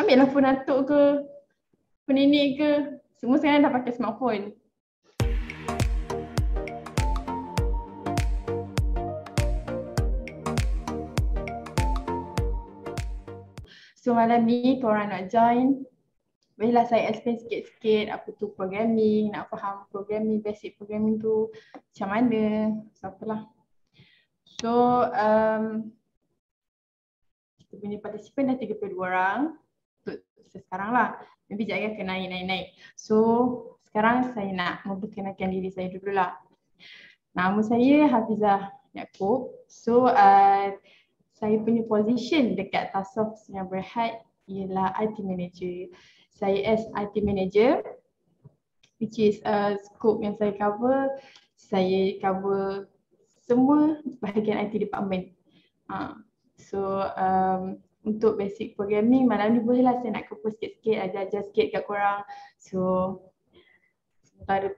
Ambil lah phone atuk ke, phone nenek ke. Semua sekarang dah pakai smartphone. So malam ni korang nak join, bolehlah saya explain sikit-sikit apa tu programming, nak faham programming, basic programming tu macam mana, siapalah. So kita punya partisipan dah 32 orang untuk sekarang lah. Maybe sekejap akan naik. So sekarang saya nak memperkenalkan diri saya dulu lah. Nama saya Hafizah Yaakob. So saya punya position dekat Tasawuf Sdn Bhd ialah IT Manager. Saya as IT Manager, which is scope yang saya cover semua bahagian IT department. So untuk basic programming malam ni bolehlah saya nak cover sikit-sikit, ajar sikit kat korang. So sementara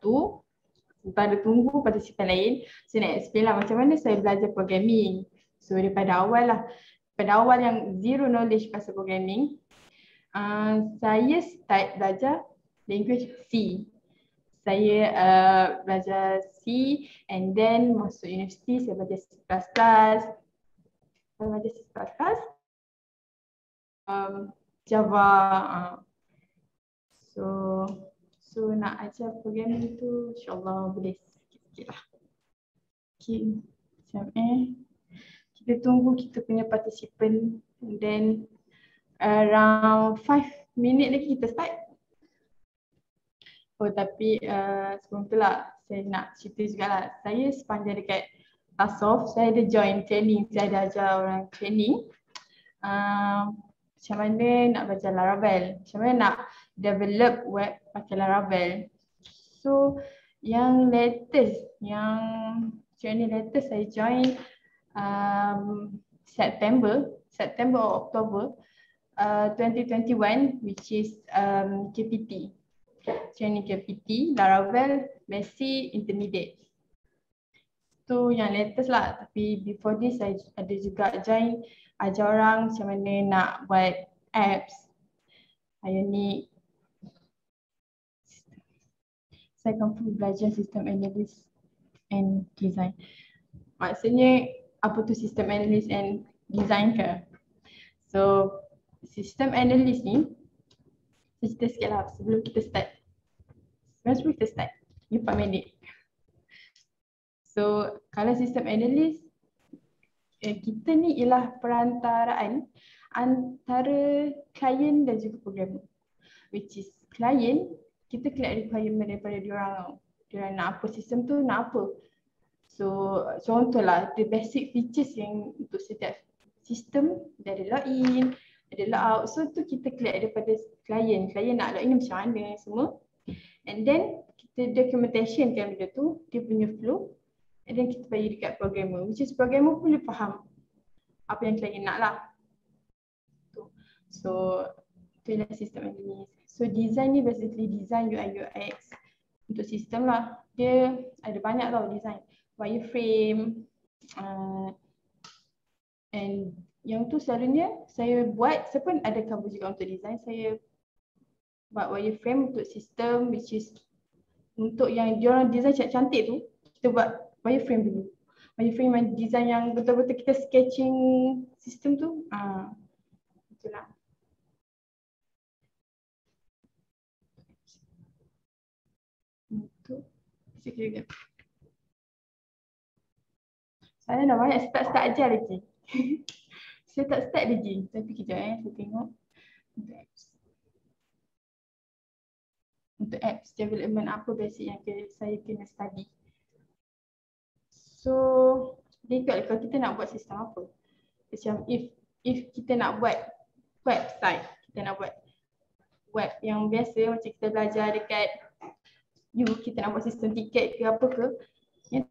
tunggu partisipan lain, saya nak explain lah macam mana saya belajar programming. So daripada awal yang zero knowledge pasal programming, saya start belajar language C. Saya belajar C and then masuk universiti saya belajar C++. Saya belajar C++, Java. So nak ajar programming tu insyaAllah boleh sikit-sikit lah. Okay, macam kita tunggu kita punya partisipan and then around 5 minit lagi kita start. Oh tapi sebelum tu lah saya nak cerita jugalah. Saya sepanjang dekat Tasawuf, saya ada join training, saya ada ajar orang training macam mana nak belajar Laravel, macam mana nak develop web pakai Laravel. So yang latest saya join September or October 2021, which is KPT. Training KPT, Laravel, Basic, Intermediate. Tu yang latest lah. Tapi before this saya ada juga join ajar orang macam mana nak buat apps, Ionic. Saya akan belajar sistem analysis and design. Maksudnya apa tu sistem analysis and design ke? So sistem analysis ni saya cerita sikit lah sebelum kita start. Sebelum kita start, 4 minit. So kalau sistem analysis, kita ni ialah perantaraan antara klien dan juga programmer. Which is klien, kita collect requirement daripada diorang. Diorang nak apa sistem tu, nak apa. So contohlah the basic features yang untuk setiap sistem, dia ada login, ada logout. So tu kita collect daripada klien. Klien nak login macam mana semua. And then kita documentation kan benda tu, dia punya flow. And then kita bagi dekat programmer, which is programmer pun dia faham apa yang klien nak lah. So tu ialah sistem analysis. So design ni basically design UI UX untuk sistem lah. Dia ada banyak tau design, wireframe, and yang tu selalunya saya buat, saya pun ada cover juga untuk design. Saya buat wireframe untuk sistem, which is untuk yang diorang design cantik-cantik tu, kita buat wireframe dulu. Wireframe design yang betul-betul kita sketching sistem tu. Itulah. Untuk sekejap. Saya dah banyak start ajar lagi. Saya tak start lagi. Tapi kejap saya tengok. Untuk apps development apa basic yang saya kena study. So dia ikut kalau kita nak buat sistem apa. Macam if kita nak buat website, kita nak buat web yang biasa macam kita belajar dekat kita nak buat sistem tiket ke apa ke, yang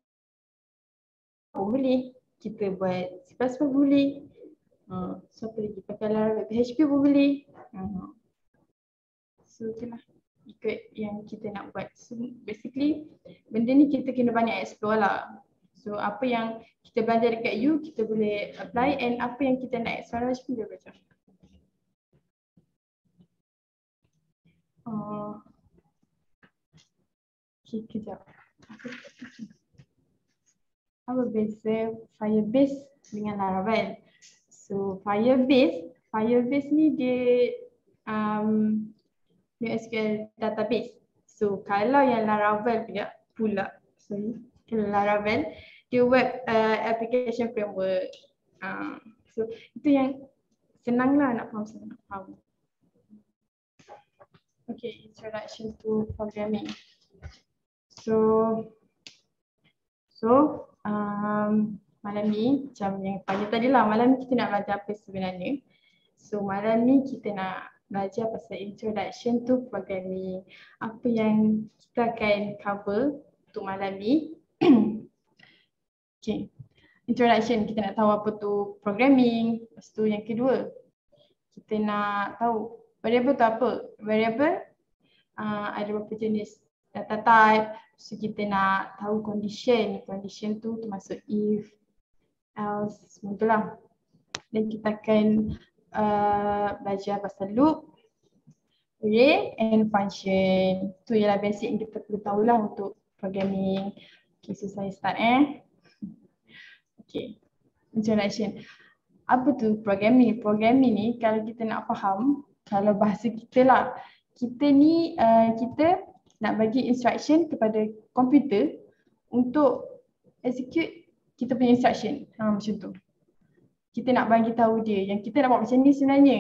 boleh kita buat C++ boleh. So apa lagi, pakai Laravel, PHP pun boleh. So itulah, ikut yang kita nak buat. So basically benda ni kita kena banyak explore lah. So apa yang kita belajar dekat kita boleh apply, and apa yang kita nak explore pun dia belajar. Uh, okay, kejap. Apa beza Firebase dengan Laravel? So Firebase ni dia NoSQL database. So kalau yang Laravel kalau Laravel dia web application framework. So itu yang senang lah nak faham. Okay, introduction to programming. So malam ni macam yang pagi tadi lah, malam ni kita nak belajar apa sebenarnya. So malam ni kita nak belajar pasal introduction to programming. Apa yang kita akan cover untuk malam ni. Okay, introduction, kita nak tahu apa tu programming. Lepas tu yang kedua, kita nak tahu variable tu apa. Variable ada berapa jenis data type. So kita nak tahu condition. Condition tu termasuk if, else, semua tu lah. Dan kita akan belajar pasal loop, array and function. Tu ialah basic yang kita perlu tahulah untuk programming. Okay, so saya start Okay, introduction. Apa tu programming? Programming ni kalau kita nak faham, kalau bahasa kita lah, kita ni kita nak bagi instruction kepada komputer untuk execute kita punya instruction. Macam tu. Kita nak bagi tahu dia yang kita nak buat macam ni sebenarnya.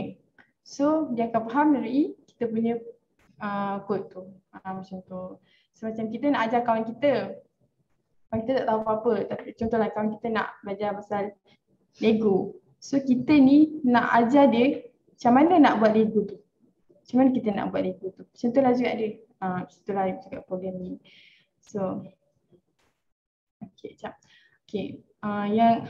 So dia akan faham dari kita punya code tu. Macam tu. So macam kita nak ajar kawan kita tak tahu apa-apa, tapi contohlah kawan kita nak belajar pasal Lego. So kita ni nak ajar dia macam mana nak buat Lego tu. Macam mana kita nak buat Lego tu. Macam tu lah juga dia. Itulah juga programming. So okay, sekejap. Okay, yang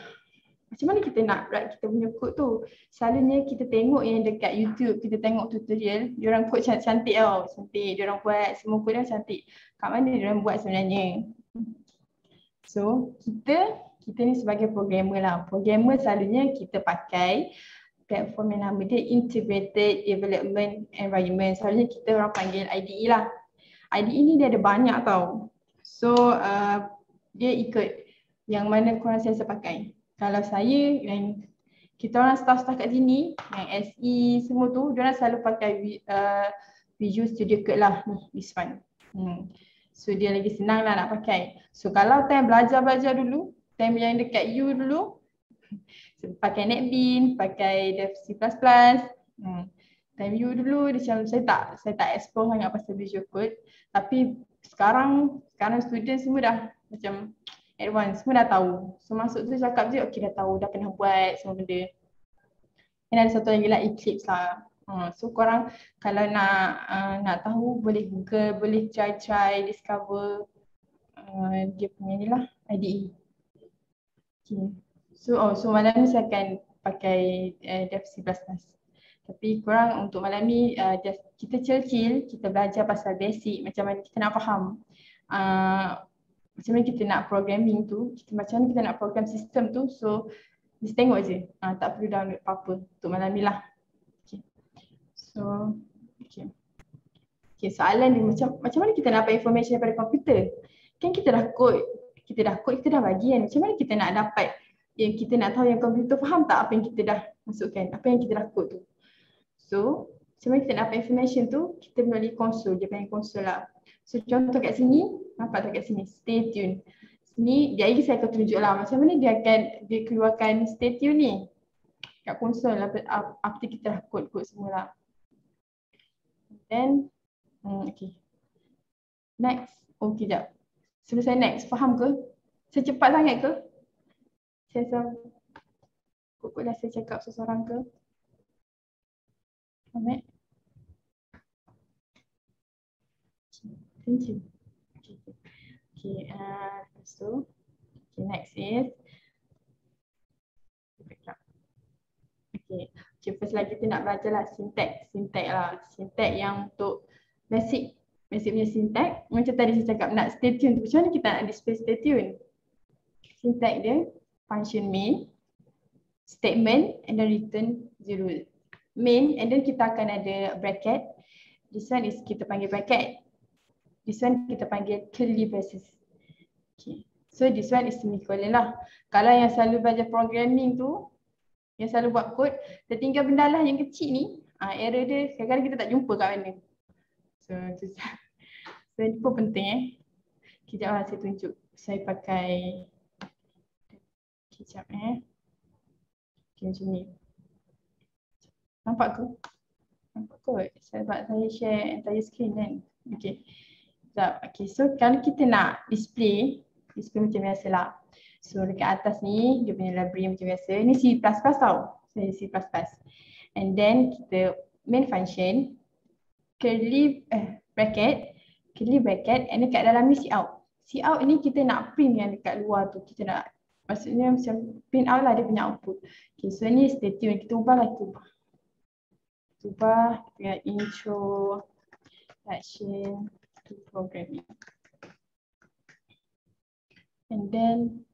macam mana kita nak write kita punya code tu. Selalunya kita tengok yang dekat YouTube, kita tengok tutorial, diorang code cantik tau. Cantik, diorang buat semua code dia cantik. Kat mana diorang buat sebenarnya? So kita ni sebagai programmer lah. Programmer selalunya kita pakai platform yang nama dia Integrated Development Environment. Selalunya kita orang panggil IDE lah. IDE ni dia ada banyak tau. So dia ikut yang mana korang selesa pakai. Kalau saya, yang kita orang staff-staff kat sini, yang SE semua tu, diorang selalu pakai Visual Studio Code lah ni, this one. So dia lagi senang lah nak pakai. So kalau time belajar dulu, time yang dekat U dulu, so, pakai NetBeans, pakai Dev C++. Time U dulu macam saya tak explore sangat pasal Visual Code. Tapi sekarang student semua dah macam advance, semua dah tahu. So masuk tu cakap je, okay dah tahu, dah pernah buat semua benda. Dan ada satu lagi lah Eclipse lah. So korang kalau nak tahu boleh Google, boleh try discover dia punya ni lah IDE. Okay. So malam ni saya akan pakai Dev C++. Tapi korang untuk malam ni just kita chill, kita belajar pasal basic, macam mana kita nak faham macam mana kita nak programming tu, macam mana kita nak program sistem tu. So just tengok je, tak perlu download apa-apa untuk malam ni lah. Okay, soalan dia macam mana kita nak dapat information daripada komputer? Kan kita dah code, kita dah bagi kan. Macam mana kita nak dapat yang kita nak tahu yang komputer faham tak apa yang kita dah masukkan, apa yang kita dah code tu. So, macam mana kita nak dapat information tu? Kita melalui konsol, dia panggil konsol lah. So contoh kat sini, nampak tak kat sini, stay tune. Sini, dia lagi saya akan tunjuk lah macam mana dia keluarkan stay tune ni kat konsol after kita dah code semua lah. Then, okay. Next. Okay, sekejap. Selesai next. Faham ke? Saya cepat sangat ke? Saya pokoklah saya cakap seseorang ke? Faham? Thank you. Okay, so next is Okay, first lagi kita nak belajar lah syntax lah. Syntax yang untuk basic punya syntax. Macam tadi saya cakap nak stay tune tu, macam mana kita nak display stay tune? Syntax dia function main, statement and then return 0. Main and then kita akan ada bracket This one is kita panggil bracket. This one kita panggil curly braces. Okay. So this one is semicolon lah. Kalau yang selalu belajar programming tu, yang selalu buat kod, tertinggal benda lah yang kecil ni, error dia kadang-kadang kita tak jumpa kat mana. So ini pun penting Kejap lah saya tunjuk. Saya pakai kejap Okay, macam ni. Nampak ke? Nampak kot. Sebab saya share entire screen kan. Okay. Sekejap. Okay, so kalau kita nak display macam biasa lah. So dekat atas ni dia punya library macam biasa. Ni C++ tau. Saya C++. And then kita main function curly bracket and dekat dalam ni cout. Cout ni kita nak print yang dekat luar tu. Kita nak maksudnya macam print out lah dia punya output. Okay, so ni statement kita ubah lah, kita ubah dengan introduction to programming. And then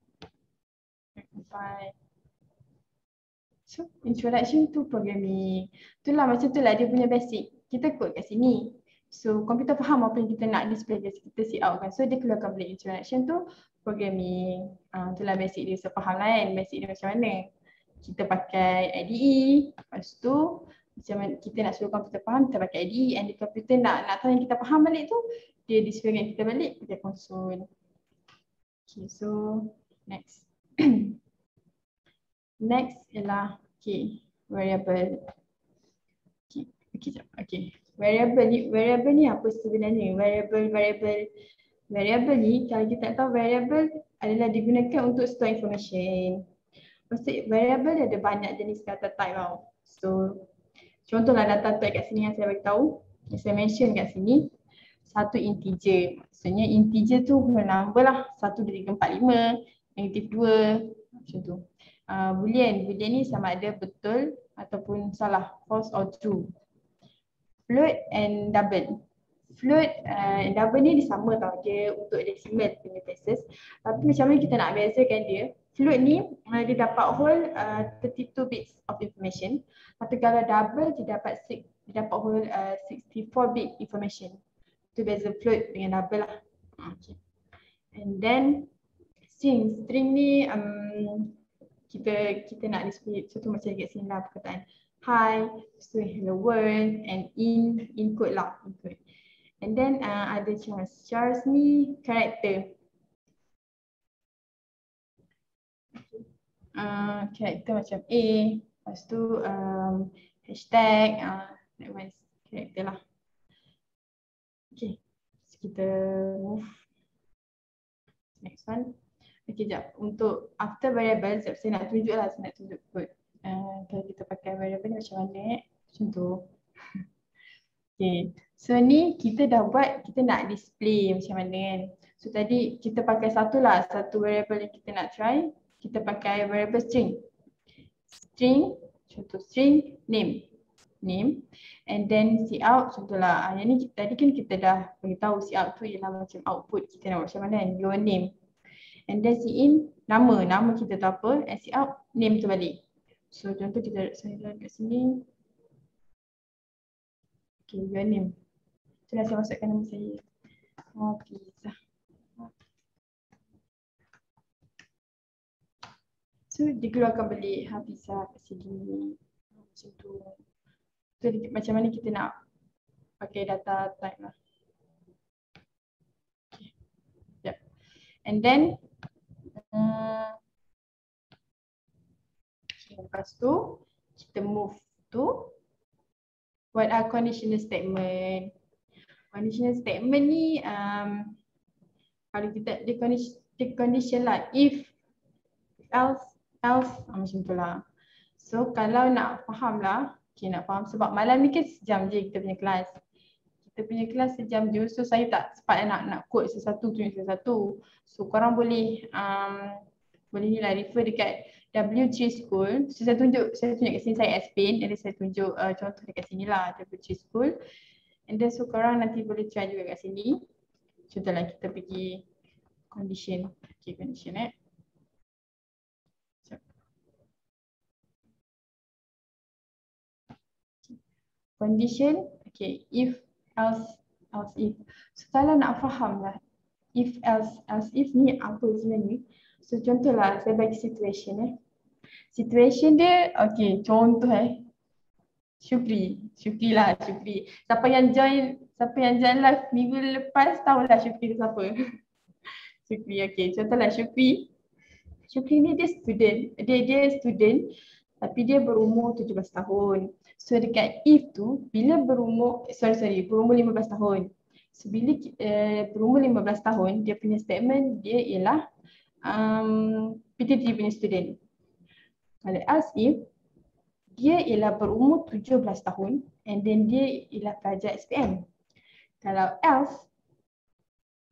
so introduction to programming. Itulah macam tu lah dia punya basic. Kita code kat sini. So komputer faham apa yang kita nak display, kita see out kan. So dia keluarkan balik introduction to programming. Itulah basic dia, so faham lah kan basic dia macam mana. Kita pakai IDE. Lepas tu macam mana kita nak suruh komputer faham, kita pakai IDE. And the komputer nak tahu yang kita faham balik tu, dia display dengan kita balik pakai console. Okay, so next. Next ialah variable. Okay. Variable ni apa sebenarnya? Variable ni kalau kita tak tahu, variable adalah digunakan untuk store information. Maksud variable dia ada banyak jenis data type tau. So contohlah data type kat sini yang saya beritahu, yang saya mention kat sini, satu integer. Maksudnya integer tu number lah, 1, 2, 3, 4, 5, -2 macam tu. Boolean ni sama ada betul ataupun salah, false or true. Float and double. Float and double ni dia sama tau, dia untuk decimal punya places. Tapi macam mana kita nak bezakan dia? Float ni dia dapat hold 32 bits of information. Tapi kalau double dia dapat hold 64 bit information. Itu beza float dengan double lah. Okay. And then string ni kita nak display contoh macam dekat sini lah perkataan hi, so hello world and include lah. And then ada chars ni character. Character macam A, lepas tu hashtag, that one is character lah. Okay, so kita move next one. Okay, sekejap. Untuk after variable, saya nak tunjuk lah, saya nak tunjuk code. Kalau kita pakai variable ni macam mana macam tu. Okay, so ni kita dah buat, kita nak display macam mana kan. So tadi kita pakai satu variable yang kita nak try. Kita pakai variable string. Contoh string name. And then cout contohlah. Yang ni tadi kan kita dah beritahu cout tu ialah macam output kita nak buat macam mana kan, your name. And then in nama kita tu apa, and cout name tu balik. So contoh saya kat sini. Okay, your name. Itulah saya masukkan nama saya. Pizza. So dia keluarkan balik Hafizah kat sini. Macam tu. So macam mana kita nak pakai data type lah. Okay. Yep. And then lepas tu kita move to what are conditional statement. Conditional statement ni kalau kita di condition lah, if else macam tu lah. So kalau nak faham lah, nak faham sebab malam ni kan sejam je kita punya kelas. Kita punya kelas sejam je, so saya tak sempat nak code sesuatu, tunjuk sesuatu. So korang boleh ni lah refer dekat W3 School. So saya tunjuk kat sini, saya explain, dan saya tunjuk contoh dekat sini lah, W3 School. And then so korang nanti boleh try juga kat sini. Contohlah kita pergi condition. Okay, condition Condition, okay, if else if. So kalau nak faham lah if else if ni apa sebenarnya. So contohlah saya bagi situation. Situation dia okey, contoh Syukri lah, Syukri. Siapa yang join live minggu lepas tahulah Syukri tu siapa. Syukri, okey. Contohlah Syukri. Syukri ni dia student tapi dia berumur 17 tahun. So dekat if tu bila berumur berumur 15 tahun. So bila berumur 15 tahun dia punya statement dia ialah PTT punya student. Kalau else if dia ialah berumur 17 tahun and then dia ialah pelajar SPM. Kalau else,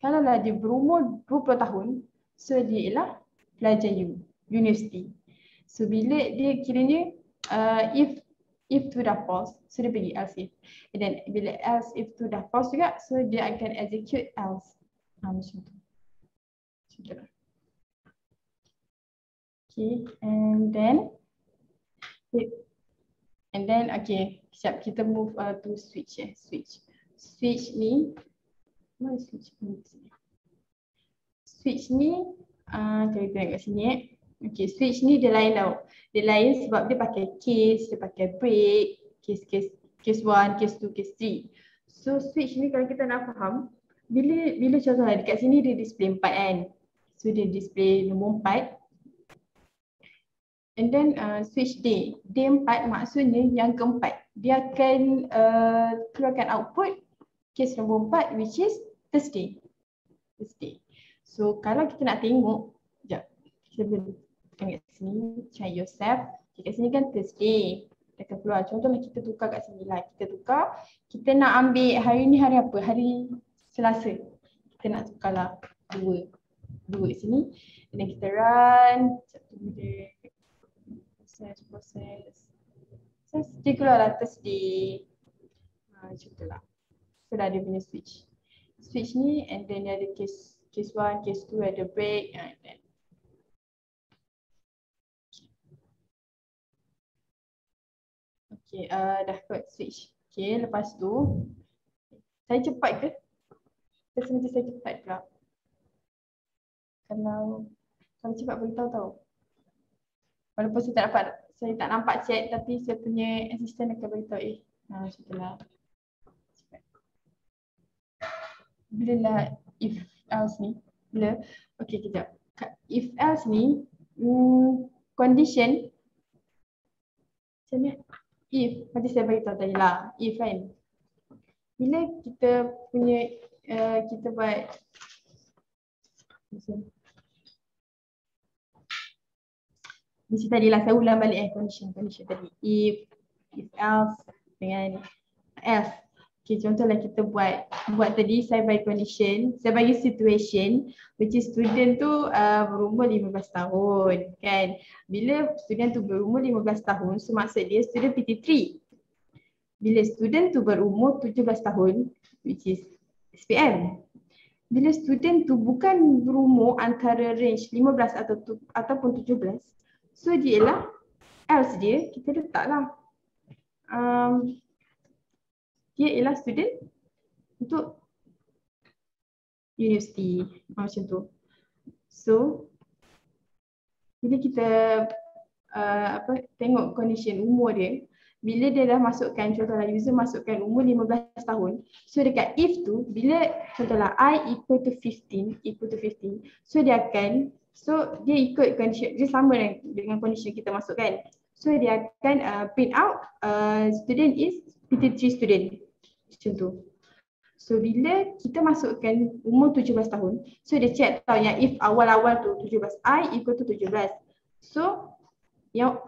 kalaulah dia berumur 20 tahun, so dia ialah pelajar universiti. So bila dia kiranya if tu dah false, so dia pergi else if. And then bila else if tu dah false juga, so dia akan execute else. Macam tu. Macam tu lah. Okay, and then okay, siap kita move to switch Switch ni, mana switch ni? Switch ni, kita tengok kat sini Okay, switch ni dia lain tau. Dia lain sebab dia pakai case, dia pakai break, case 1, case 2, case 3. So switch ni kalau kita nak faham, bila contohnya dekat sini dia display 4 kan. So dia display nombor 4. And then switch day 4 maksudnya yang keempat. Dia akan keluarkan output case nombor 4 which is Thursday. So kalau kita nak tengok, sekejap. Kita boleh tengok kat sini, try yourself. Kat sini kan Thursday. Dia akan keluar. Contohnya kita tukar kat sini lah. Kita nak ambil hari ni hari apa? Hari Selasa. Kita nak tukar lah dua kat sini. Dan kita run. Proses. Dia keluarlah Thursday. Macam tu lah. So dah dia punya switch. Switch ni and then dia ada case 1, case 2 ada break. And then. Okay, dah kot switch. Okay, lepas tu saya cepat ke? Saya sengaja saya cepat pula. Kalau cepat beritahu tahu. Walaupun saya tak nampak chat tapi saya punya assistant akan beritahu macam tu lah. Bila lah if else ni? Bila? Okay, kejap. If else ni, condition macam ni. If, nanti saya beritahu tadi lah. If kan. Bila kita punya, kita buat mesti tadi lah, saya ulang balik condition tadi. If else dengan else. Okay, contohlah kita buat tadi saya bagi condition, saya bagi situation which is student tu berumur 15 tahun kan. Bila student tu berumur 15 tahun, so maksud dia student PT3. Bila student tu berumur 17 tahun which is SPM. Bila student tu bukan berumur antara range 15 ataupun 17, so dia ialah else dia, kita letaklah dia ialah student untuk universiti macam tu. So bila kita tengok condition umur dia, bila dia dah masukkan, contohlah user masukkan umur 15 tahun, so dekat if tu bila contohlah I equal to 15, so dia ikut condition, dia sama dengan condition kita masukkan. So dia akan print out student is PT3 student. Macam tu. So bila kita masukkan umur 17 tahun, so dia check tahu yang if awal-awal tu 17, I equal to 17. So yang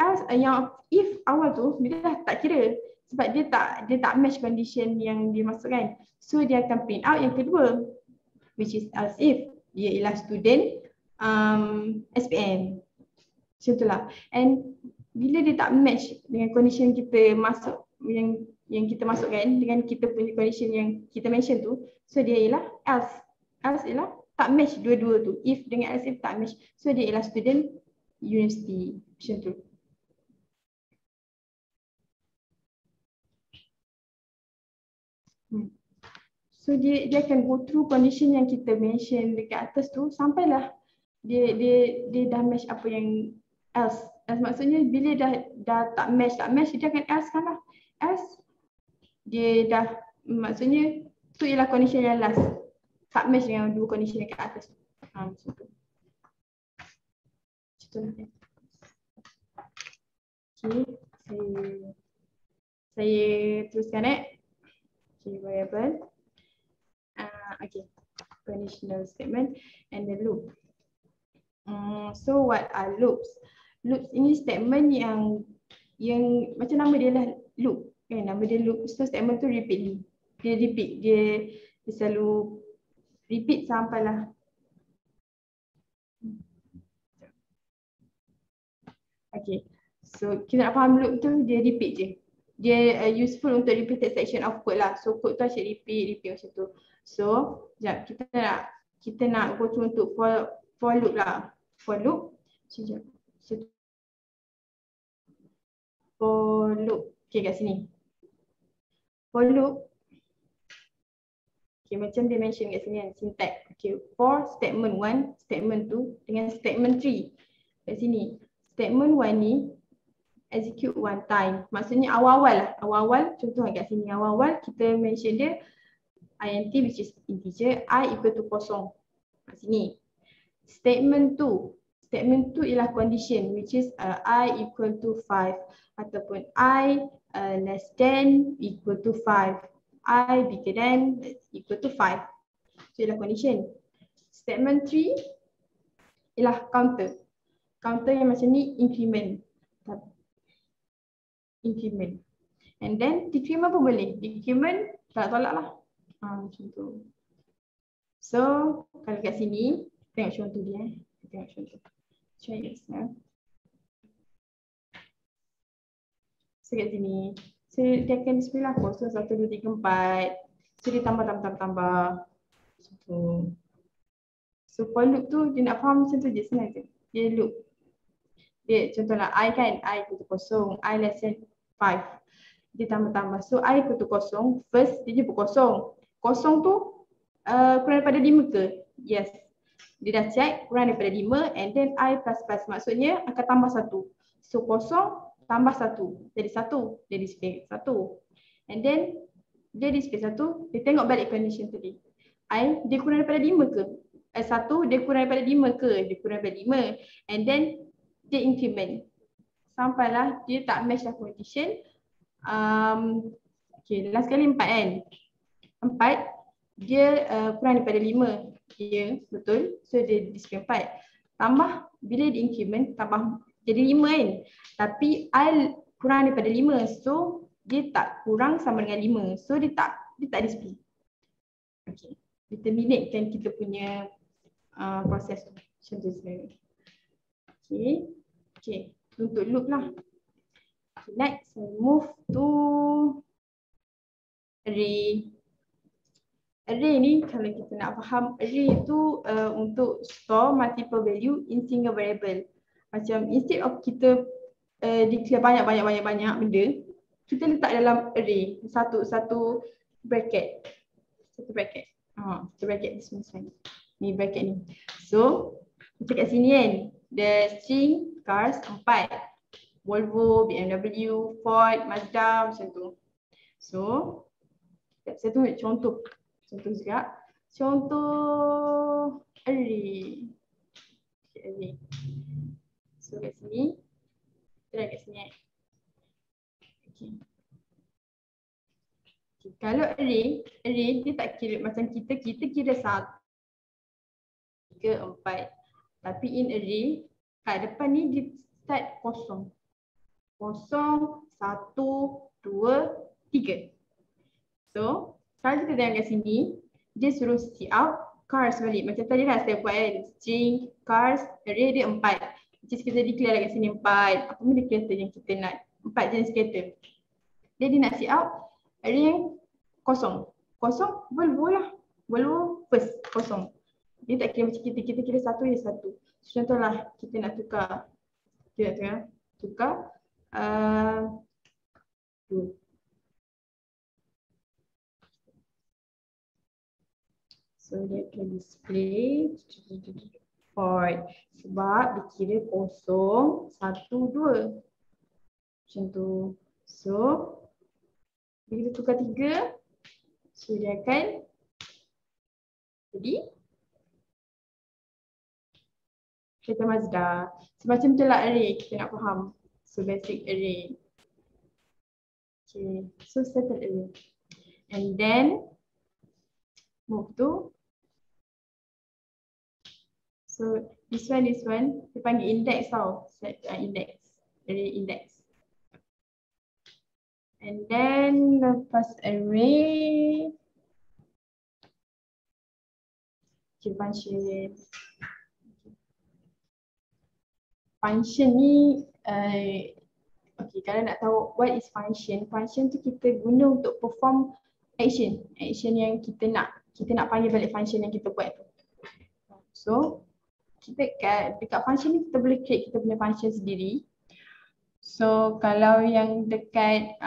if awal tu dia dah tak kira sebab dia tak match condition yang dia masukkan. So dia akan print out yang kedua which is else if dia ialah student SPM. Macam tu lah. And bila dia tak match dengan condition kita masuk yang kita masukkan dengan kita punya condition yang kita mention tu, so dia ialah else. Else ialah tak match dua-dua tu. If dengan else if tak match, so dia ialah student university. Macam tu. So dia akan go through condition yang kita mention dekat atas tu sampailah dia dah match apa yang else. Maksudnya bila dah tak match dia akan else kan lah. Else dia dah maksudnya tu ialah condition yang last. Tak match dengan dua condition dekat atas tu. Macam tu. Contoh. Okay, saya teruskan Okay, variable. Okay, conditional statement and the loop. So what are loops? Loops ini statement yang macam nama dia lah loop. Nama dia loop. So statement tu repeat. Dia selalu repeat sampailah. Okay. So kita nak faham loop tu dia repeat je. Dia useful untuk repeated section of code lah. So code tu asyik repeat macam tu. So sekejap kita nak go through untuk for loop lah. For loop. Sekejap. For loop. Okay kat sini. For loop. Okay macam dia mention kat sini kan. Syntax. Okay for statement 1, statement 2 dengan statement 3. Kat sini. Statement 1 ni execute one time. Maksudnya awal-awal lah. Awal-awal contoh kat sini. Awal-awal kita mention dia int which is integer I equal to kosong. Kat sini. Statement 2. Statement 2 ialah condition which is I equal to 5 ataupun I less than equal to 5. I bigger than equal to 5. So ialah condition. Statement 3 ialah counter. Counter yang macam ni increment. Increment. And then decrement pun boleh. Decrement tak tolak lah. Macam tu. So kalau kat sini tengok contoh dia. Tengok contoh. Try this now. So kat sini. So dia akan display lah kosong 1, 2, 3, 4. So dia tambah. Macam tu. So for loop tu dia nak faham macam tu je senang je. Dia loop. Dia contohlah I kan. I equal to kosong. I less than 5. Dia tambah. So I equal to kosong. First dia jemput kosong. Kosong tu kurang daripada 5 ke? Yes. Dia dah check kurang daripada 5 and then I plus. Maksudnya akan tambah 1. So kosong tambah 1. Jadi 1. Dia display 1. And then dia display 1. Dia tengok balik condition tadi. I dia kurang daripada 5 ke? 1 dia kurang daripada 5 ke? Dia kurang daripada 5. And then dia increment. Sampailah dia tak match lah condition. Okay, last kali 4 kan? 4 dia kurang daripada 5. Ya, betul. So dia display 4. Tambah, bila dia increment, tambah jadi 5 kan? Tapi I kurang daripada 5. So dia tak kurang sama dengan 5. So dia tak display. Okay. Dia terminate kan kita punya proses tu. Macam tu sebenarnya. Okay. Untuk loop lah. Next, we move to array. Array ni kalau kita nak faham, array tu untuk store multiple value in single variable. Macam instead of kita declare banyak benda, kita letak dalam array satu bracket. Satu bracket ni semua. Ni bracket ni. So, kita kat sini kan, the string cars 4. Volvo, BMW, Ford, Mazda macam tu. So, saya tunjuk contoh juga. Contoh array. Array. So kat sini. Kita kat sini. Okay. Kalau array dia tak kira macam kita kira 1, 3, 4. Tapi in array kat depan ni dia start kosong. 0, 1, 2, 3. So, kalau kita tengok kat sini, dia suruh cout cars balik. Macam tadi lah saya buat kan, string, cars, array dia 4. Which is kita declare kat sini 4. Apa benda kereta yang kita nak? 4 jenis kereta. Dia nak cout array yang kosong. Kosong, Volvo lah. Volvo first, kosong. Dia tak kira macam kita kira 1 dia 1. So, contohlah kita nak tukar. Tukar. So dia akan display void sebab dikira 0, 1, 2. Macam tu. So bila kita tukar 3, so dia akan jadi kereta Mazda. Semacam tu lah array kita nak faham. So basic array. Okay, so settle array. And then move to, so this one dia panggil index tau. Set index, array index. And then lepas array, okay, function. Function ni, okay, kalau nak tahu what is function, function tu kita guna untuk perform action yang kita nak panggil balik function yang kita buat tu. So kita dekat function ni kita boleh create kita punya function sendiri. So kalau yang dekat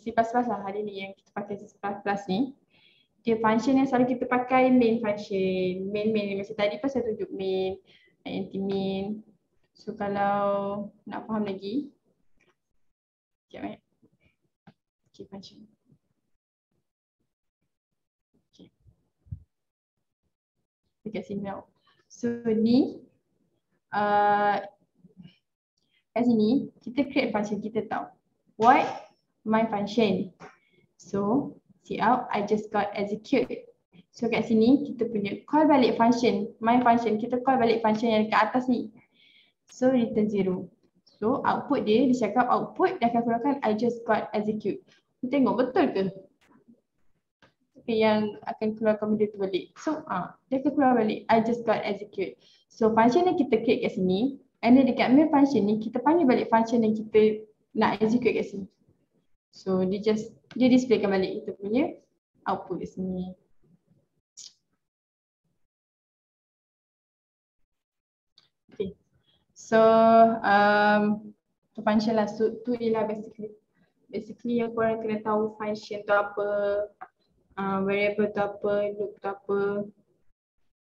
C++ lah hari ni yang kita pakai C++ ni, dia function yang selalu kita pakai main function. Main macam tadi pas saya tunjuk main, anti-main. So kalau nak faham lagi, sekejap okay, function. Okay. Dekat sini now. So ni kat sini kita create function kita tahu. Void my function. So cout I just got execute. So kat sini kita punya call balik function, my function, kita call balik function yang dekat atas ni. So return 0. So output dia cakap output dia akan keluarkan I just got execute. Kita tengok betul ke? Okay, yang akan keluarkan benda tu balik. So dia akan keluar balik I just got execute. So function yang kita create kat sini, and then dekat main function ni kita panggil balik function yang kita nak execute kat sini. So dia displaykan balik kita punya output kat sini. Okay. So function lah, so tu ialah basically yang korang kena tahu function tu apa, variable tu apa, loop tu apa.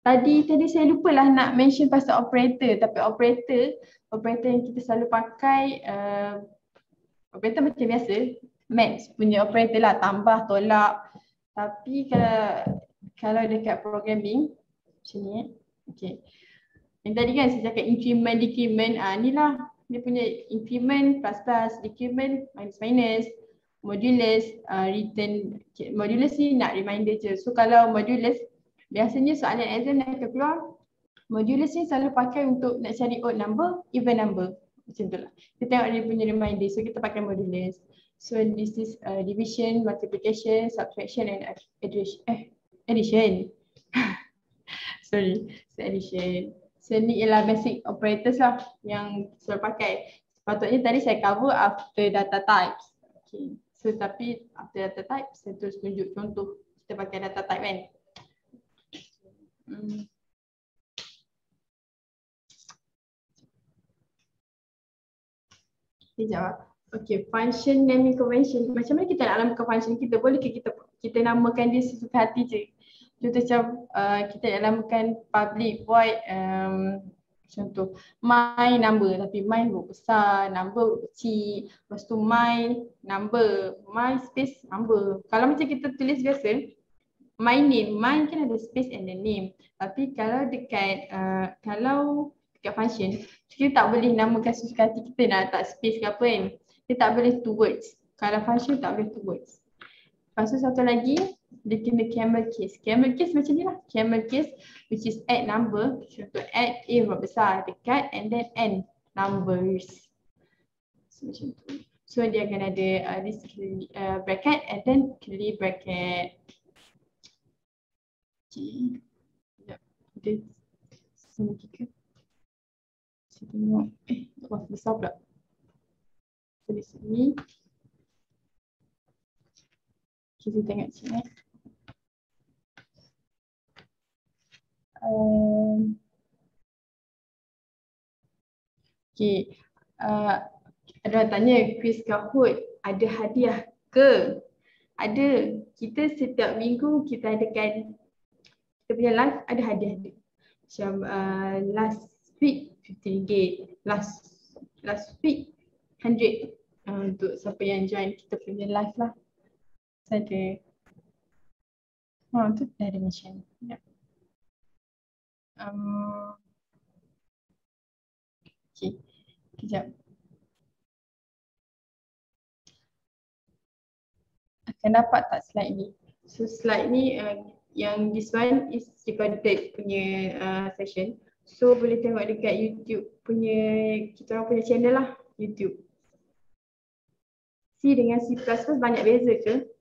Tadi saya lupa lah nak mention pasal operator, tapi operator yang kita selalu pakai operator macam biasa, math punya operator lah, tambah, tolak. Tapi kalau dekat programming macam ni okay. Yang tadi kan saya cakap increment, decrement, ni lah dia punya increment, plus plus, decrement, minus minus, modulus, return. Modulus ni nak reminder je. So kalau modulus, biasanya soalan exam akan keluar, modulus ni selalu pakai untuk nak cari odd number, even number. Macam tu lah. Kita tengok dia punya reminder, so kita pakai modulus. So this is division, multiplication, subtraction and addition. Sorry, so addition. So ni ialah basic operators lah yang selalu pakai. Sepatutnya tadi saya cover after data types. Okay. So tapi after data types saya terus tunjuk contoh kita pakai data type kan. Sekejap. Okay, function naming convention. Macam mana kita nak namakan function kita? Boleh ke kita namakan dia sesuka hati je? Contoh macam kita nak namakan public void contoh my number, tapi my huruf besar, number huruf kecil, lepas tu my number, my space number. Kalau macam kita tulis biasa my name, my kan ada space and the name. Tapi kalau dekat function kita tak boleh namakan sesuka hati kita nak letak space ke apa kan. Dia tak boleh two words. Kalau function tak boleh two words. Lepas tu satu lagi, dia kena camel case. Camel case macam ni lah. Camel case which is add number. Contoh add A huruf besar dekat and then n numbers. So macam tu. So dia akan ada this bracket and then curly bracket. Okay. Sekejap. Dia sini ke? Saya tengok. Wah besar pula. So di sini. Kita tengok sini. Okay. Ada orang tanya quiz Kahoot ada hadiah ke? Ada. Kita setiap minggu kita adakan kita punya live ada hadiah dia. Macam last week RM50, last week 100 untuk siapa yang join kita punya live lah. Saya tu dah ada mention. Ya. Okay, kejap. Akan dapat tak slide ni? So slide ni yang this one is recorded punya session. So boleh tengok dekat YouTube punya, kita orang punya channel lah, YouTube. C dengan C++ banyak beza ke?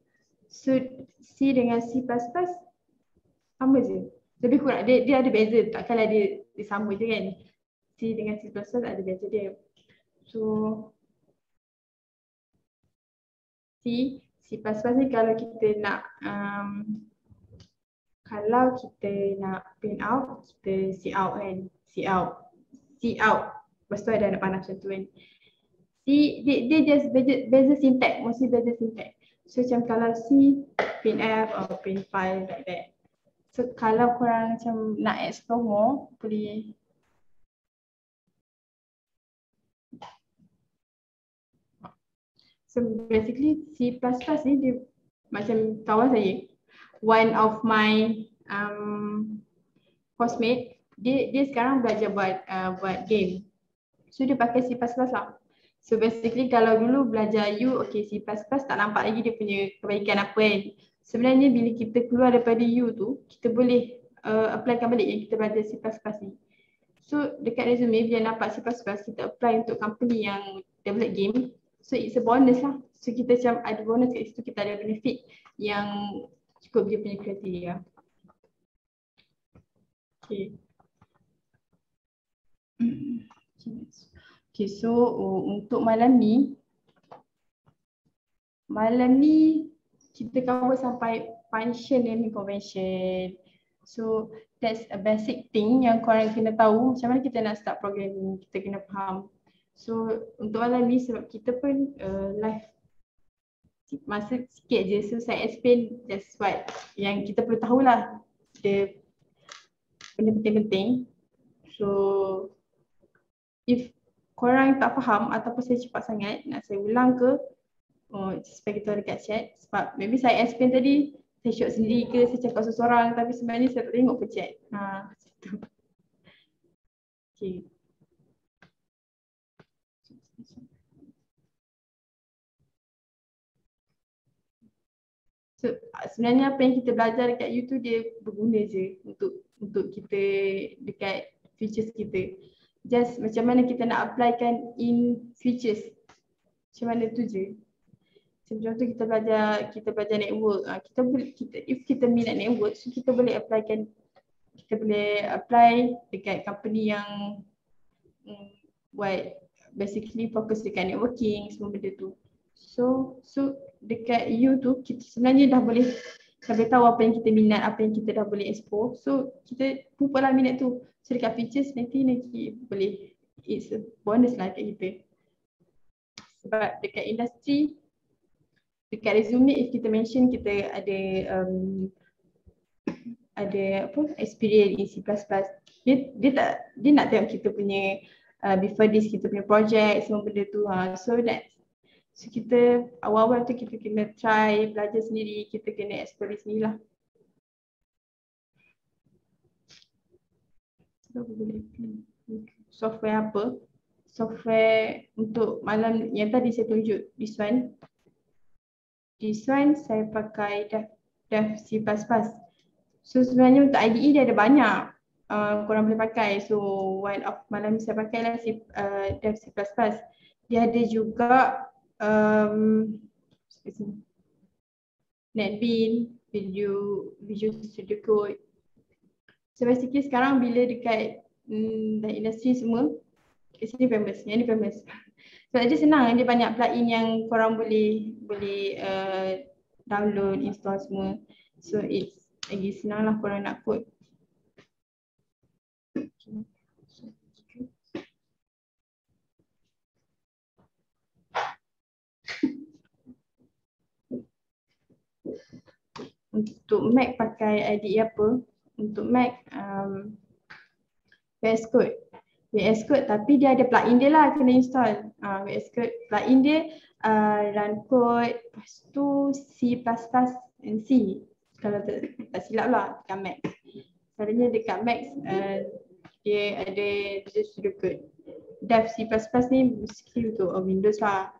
So C dengan C++ sama je. Lebih kurang, dia ada beza, takkanlah dia sama je kan. C dengan C++ ada beza dia. So C++ ni kalau kita nak print out, kita C out kan. C out. Lepas tu ada anak panah macam tu kan. Dia just beza syntax, mesti beza syntax. So macam kalau C, printf or print file like that. So kalau korang macam nak explore more, boleh. So basically C++ ni dia macam kawan saya, one of my coursemate, dia sekarang belajar buat game. So dia pakai C++ lah. So basically kalau dulu belajar U, okay, C++ tak nampak lagi dia punya kebaikan apa kan. Sebenarnya bila kita keluar daripada U tu, kita boleh applykan balik yang kita belajar C++ ni. So dekat resume bila nampak C++, kita apply untuk company yang develop game. So it's a bonus lah. So kita macam ada bonus kat situ, kita ada benefit yang cukup dia punya kriteria. Okay. Okay, so untuk malam ni kita cover sampai function naming convention. So that's a basic thing yang korang kena tahu macam mana kita nak start programming, kita kena faham. So untuk malam ni sebab kita pun live masa sikit je, so saya explain just what yang kita perlu tahulah, the benda penting-penting. So if korang tak faham ataupun saya cepat sangat, nak saya ulang ke supaya kita dekat chat. Sebab maybe saya explain tadi, saya shoot sendiri ke, saya cakap seseorang tapi sebenarnya saya tak tengok ke chat. Okay. So sebenarnya apa yang kita belajar dekat YouTube dia berguna je untuk kita dekat features kita. Just macam mana kita nak applykan in features. Macam mana tu je. Contoh kita belajar network. If kita minat network, so kita boleh apply dekat company yang buat basically fokus dekat networking, semua benda tu. So dekat U tu kita sebenarnya dah boleh tahu apa yang kita minat, apa yang kita dah boleh explore. So kita pumpuklah minat tu. So dekat features nanti boleh, it's a bonus lah kat kita. Sebab dekat industri, dekat resume if kita mention kita ada experience in C++, dia nak tengok kita punya before this kita punya project, semua benda tu. So kita awal-awal tu kita kena try belajar sendiri, kita kena explore sendiri lah. Software apa? Software untuk malam yang tadi saya tunjuk, this one saya pakai Dev C++. So sebenarnya untuk IDE dia ada banyak korang boleh pakai. So one of malam saya pakai lah Dev C++. Dia ada juga NetBeans, Visual Studio Code. So basically sekarang bila dekat industri semua, kat sini famous, yang ni famous. So dia senang, dia banyak plugin yang korang boleh download, install semua. So it's lagi senang lah korang nak code. Untuk Mac pakai IDE apa? untuk Mac VS Code. VS Code tapi dia ada plugin dia lah kena install. VS Code plugin dia run code, lepas tu C++ and C. Kalau tak silap lah dekat Mac. Sebenarnya dekat Mac dia ada Visual Studio Code. Dev C++ ni mesti untuk Windows lah.